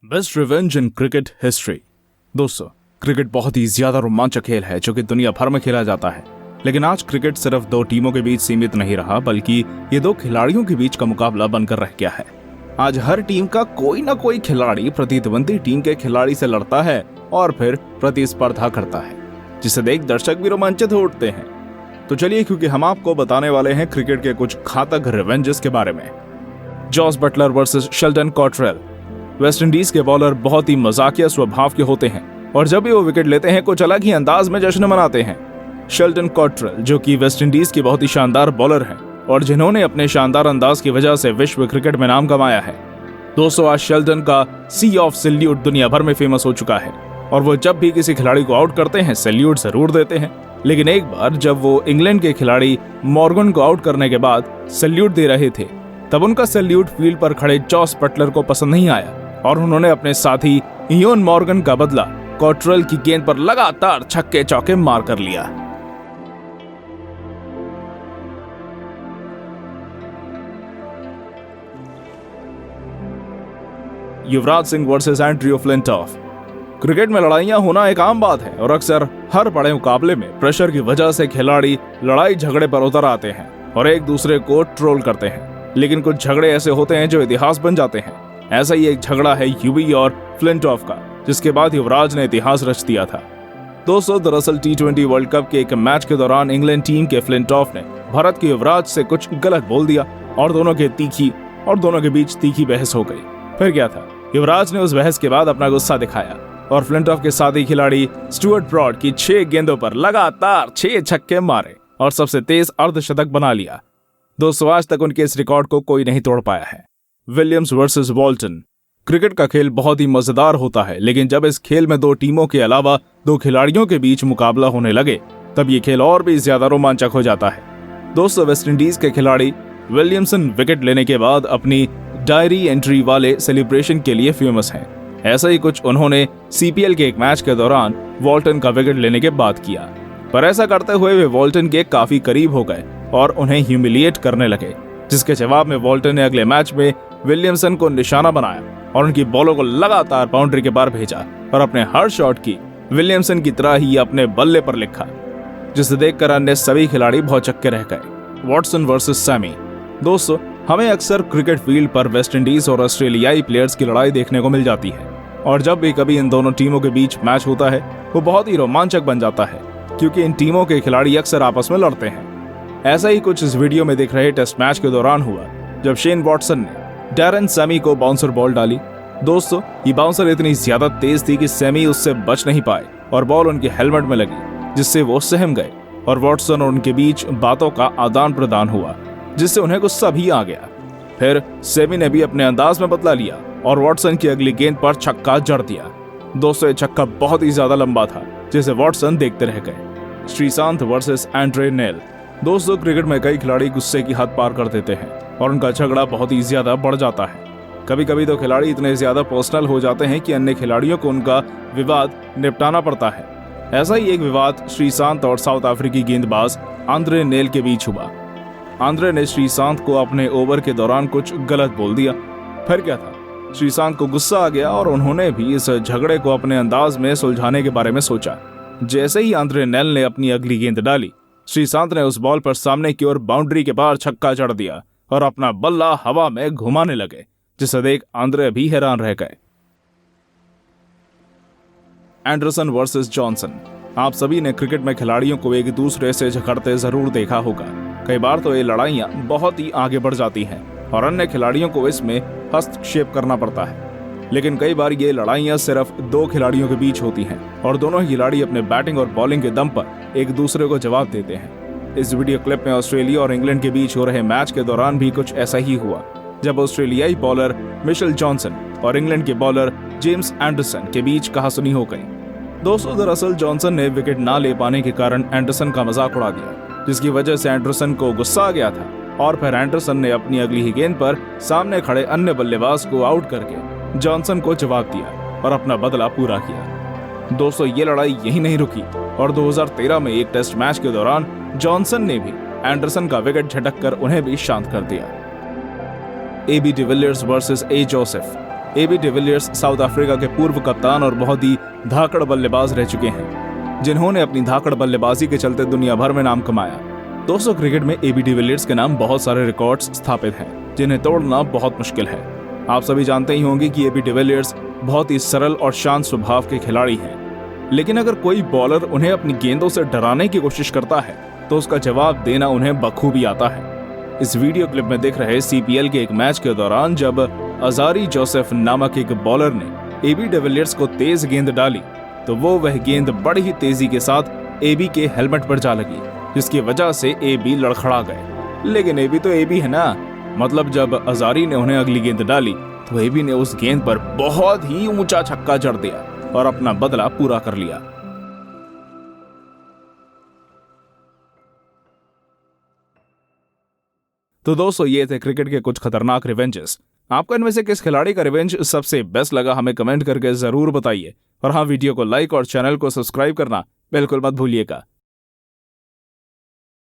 Best revenge in cricket history. दोस्तों, cricket बहुत ही ज्यादा रोमांचक खेल है जो कि दुनिया भर में खेला जाता है। लेकिन आज क्रिकेट सिर्फ दो टीमों के बीच सीमित नहीं रहा, बल्कि ये दो खिलाड़ियों के बीच का मुकाबला बनकर रह गया है। आज हर टीम का कोई ना कोई खिलाड़ी प्रतिद्वंदी टीम के खिलाड़ी से लड़ता है और फिर प्रतिस्पर्धा करता है, जिसे देख दर्शक भी रोमांचित हो उठते हैं। तो चलिए, क्योंकि हम आपको बताने वाले हैं क्रिकेट के कुछ घातक रिवेंजेस के बारे में। Jos Buttler versus Sheldon Cottrell. West Indies के बॉलर बहुत ही मजाकिया स्वभाव के होते हैं और जब भी वो विकेट लेते हैं कुछ अलग ही अंदाज में जश्न मनाते हैं। शेल्डन कॉट्रेल, जो कि वेस्ट इंडीज के बहुत ही शानदार बॉलर हैं और जिन्होंने अपने शानदार अंदाज की वजह से विश्व क्रिकेट में नाम कमाया है। दोस्तों, आज शेल्डन का सी ऑफ सैल्यूट दुनिया भर में फेमस हो चुका है और वो जब भी किसी खिलाड़ी को आउट करते हैं सैल्यूट जरूर देते हैं। लेकिन एक बार जब वो इंग्लैंड के खिलाड़ी मॉर्गन को आउट करने के बाद सैल्यूट दे रहे थे, तब उनका सैल्यूट फील्ड पर खड़े जॉस बटलर को पसंद नहीं आया और उन्होंने अपने साथी इयोन मॉर्गन का बदला कॉट्रेल की गेंद पर लगातार छक्के चौके मार कर लिया। Yuvraj Singh versus Andrew Flintoff. Cricket में लड़ाइयां होना एक आम बात है और अक्सर हर बड़े मुकाबले में प्रेशर की वजह से खिलाड़ी लड़ाई झगड़े पर उतर आते हैं और एक दूसरे को ट्रोल करते हैं। लेकिन कुछ झगड़े ऐसे होते हैं जो इतिहास बन जाते हैं। ऐसा ही एक झगड़ा है यूवी और फ्लिंटॉफ का, जिसके बाद युवराज ने इतिहास रच दिया था। दोस्तों, दरअसल T20 वर्ल्ड कप के एक मैच के दौरान इंग्लैंड टीम के फ्लिंटॉफ ने भारत के युवराज से कुछ गलत बोल दिया और दोनों के बीच तीखी बहस हो गई। फिर क्या था, युवराज ने उस बहस के बाद अपना गुस्सा दिखाया और फ्लिंटॉफ के साथी खिलाड़ी स्टुअर्ट ब्रॉड की 6 गेंदों पर लगातार 6 छक्के मारे और सबसे तेज अर्धशतक बना लिया। दोस्तों, आज तक उनके इस रिकॉर्ड को कोई नहीं तोड़ पाया है। Williams versus वॉल्टन। क्रिकेट का खेल बहुत ही मजेदार होता है, लेकिन जब इस खेल में दो टीमों के अलावा दो खिलाड़ियों के बीच मुकाबला होने लगे तब ये खेल और भी ज्यादा रोमांचक हो जाता है। दोस्तों, वेस्ट इंडीज के खिलाड़ी विलियमसन विकेट लेने के बाद अपनी डायरी एंट्री वाले सेलिब्रेशन के लिए फेमस हैं। ऐसा ही कुछ उन्होंने CPL के एक मैच के दौरान वॉल्टन का विकेट लेने के बाद किया, पर ऐसा करते हुए वे वॉल्टन के काफी करीब हो गए और उन्हें ह्यूमिलिएट करने लगे, जिसके जवाब में वॉल्टन ने अगले मैच में विलियमसन को निशाना बनाया और उनकी बॉलों को लगातार बाउंड्री के पार भेजा और अपने हर शॉट की विलियमसन की तरह ही अपने बल्ले पर लिखा, जिसे देखकर अन्य सभी खिलाड़ी भौचक्के रह गए। Watson versus Sammy. दोस्तों, हमें अक्सर क्रिकेट फील्ड पर वेस्ट इंडीज और ऑस्ट्रेलियाई प्लेयर्स की लड़ाई देखने को मिल जाती है और जब भी कभी इन दोनों टीमों के बीच मैच होता है वो बहुत ही रोमांचक बन जाता है, क्योंकि इन टीमों के खिलाड़ी अक्सर आपस में लड़ते हैं। ऐसा ही कुछ इस वीडियो में दिख रहे टेस्ट मैच के दौरान हुआ, जब शेन वॉटसन ने डैरेन सैमी को बाउंसर बॉल डाली। दोस्तों, ये बाउंसर इतनी ज्यादा तेज थी कि सैमी उससे बच नहीं पाए और बॉल उनके हेलमेट में लगी, जिससे वो सहम गए और वॉटसन और उनके बीच बातों का आदान प्रदान हुआ, जिससे उन्हें गुस्सा भी आ गया। फिर सैमी ने भी अपने अंदाज में बदला लिया और वॉटसन की अगली गेंद पर छक्का जड़ दिया। दोस्तों, ये छक्का बहुत ही ज्यादा लंबा था, जिसे वॉटसन देखते रह गए। Sreesanth versus Andre nail. दोस्तों, क्रिकेट में कई खिलाड़ी गुस्से की हद पार कर देते हैं और उनका झगड़ा बहुत ही ज्यादा बढ़ जाता है। कभी कभी तो खिलाड़ी इतने ज्यादा पर्सनल हो जाते हैं कि अन्य खिलाड़ियों को उनका विवाद निपटाना पड़ता है। ऐसा ही एक विवाद श्रीशांत और साउथ अफ्रीकी गेंदबाज आंद्रे नेल के बीच हुआ। आंद्रे ने श्रीशांत को अपने ओवर के दौरान कुछ गलत बोल दिया। फिर क्या था, श्रीशांत को गुस्सा आ गया और उन्होंने भी इस झगड़े को अपने अंदाज में सुलझाने के बारे में सोचा। जैसे ही आंद्रे नेल ने अपनी अगली गेंद डाली, श्रीशांत ने उस बॉल पर सामने की ओर बाउंड्री के पार छक्का जड़ दिया और अपना बल्ला हवा में घुमाने लगे, जिसे देख आंद्रे भी हैरान रह गए। Anderson versus Johnson. आप सभी ने क्रिकेट में खिलाड़ियों को एक दूसरे से झगड़ते जरूर देखा होगा। कई बार तो ये लड़ाइयां बहुत ही आगे बढ़ जाती हैं और अन्य खिलाड़ियों को इसमें हस्तक्षेप करना पड़ता है। लेकिन कई बार ये लड़ाइयां सिर्फ दो खिलाड़ियों के बीच होती हैं और दोनों खिलाड़ी अपने बैटिंग और बॉलिंग के दम पर एक दूसरे को जवाब देते हैं। इस वीडियो क्लिप में ऑस्ट्रेलिया और इंग्लैंड के बीच हो रहे मैच के दौरान भी कुछ ऐसा ही हुआ, जब ऑस्ट्रेलियाई बॉलर मिशेल जॉनसन और इंग्लैंड के बॉलर जेम्स एंडरसन के बीच कहासुनी हो गई। दोस्तों, दरअसल जॉनसन ने विकेट ना ले पाने के कारण एंडरसन का मजाक उड़ा दिया, जिसकी वजह से एंडरसन को गुस्सा आ गया था और फिर एंडरसन ने अपनी अगली ही गेंद पर सामने खड़े अन्य बल्लेबाज को आउट करके जॉनसन को जवाब दिया और अपना बदला पूरा किया। दोस्तों, ये लड़ाई यही नहीं रुकी और 2013 में एक टेस्ट मैच के दौरान जॉनसन ने भी एंडरसन का विकेट झटक कर उन्हें भी शांत कर दिया। AB de Villiers versus A Joseph. AB de Villiers South Africa के पूर्व कप्तान और बहुत ही धाकड़ बल्लेबाज रह चुके हैं, जिन्होंने अपनी धाकड़ बल्लेबाजी के चलते दुनिया भर में नाम कमाया। दोस्तों, क्रिकेट में एबी डिविलियर्स के नाम बहुत सारे रिकॉर्ड्स स्थापित हैं, जिन्हें तोड़ना बहुत मुश्किल है। आप सभी जानते ही होंगे कि एबी डिविलियर्स बहुत ही सरल और शांत स्वभाव के खिलाड़ी हैं, लेकिन अगर कोई बॉलर उन्हें अपनी गेंदों से डराने की कोशिश करता है तो उसका जवाब देना उन्हें बखूबी आता है। इस वीडियो क्लिप में दिख रहे सीपीएल के एक मैच के दौरान जब अजारी जोसेफ नामक एक बॉलर ने एबी डिविलियर्स को तेज गेंद डाली तो वह गेंद बड़ी ही तेजी के साथ एबी के हेलमेट पर जा लगी, जिसकी वजह से एबी लड़खड़ा गए। लेकिन एबी तो एबी है ना, मतलब जब अजारी ने उन्हें अगली गेंद डाली तो एबी ने उस गेंद पर बहुत ही ऊंचा छक्का जड़ दिया और अपना बदला पूरा कर लिया। तो दोस्तों, ये थे क्रिकेट के कुछ खतरनाक रिवेंजेस। आपको इनमें से किस खिलाड़ी का रिवेंज सबसे बेस्ट लगा हमें कमेंट करके जरूर बताइए। और हाँ, वीडियो को लाइक और चैनल को सब्सक्राइब करना बिल्कुल मत भूलिएगा।